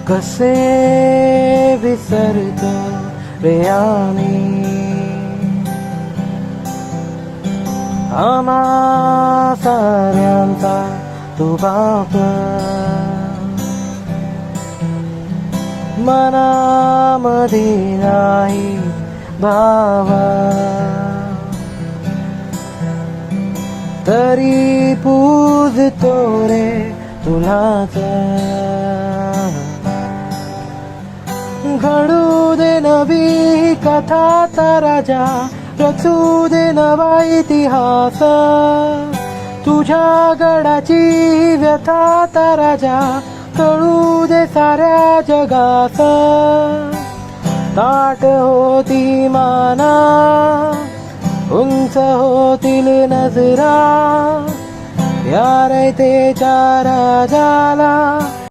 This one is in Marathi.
कसे विसरतो रे आम्ही आम्हा साऱ्यांचा तू बाप मनामध्ये नाही भावा तरी पूजतो रे तुलाच घडू दे नवी कथाचा राजा रचू दे नवा इतिहास तुझ्या गडाची व्यथाचा राजा कळू दे साऱ्या जगास ताट होती माना उंच होतील नजरा या रयतेच्या राजाला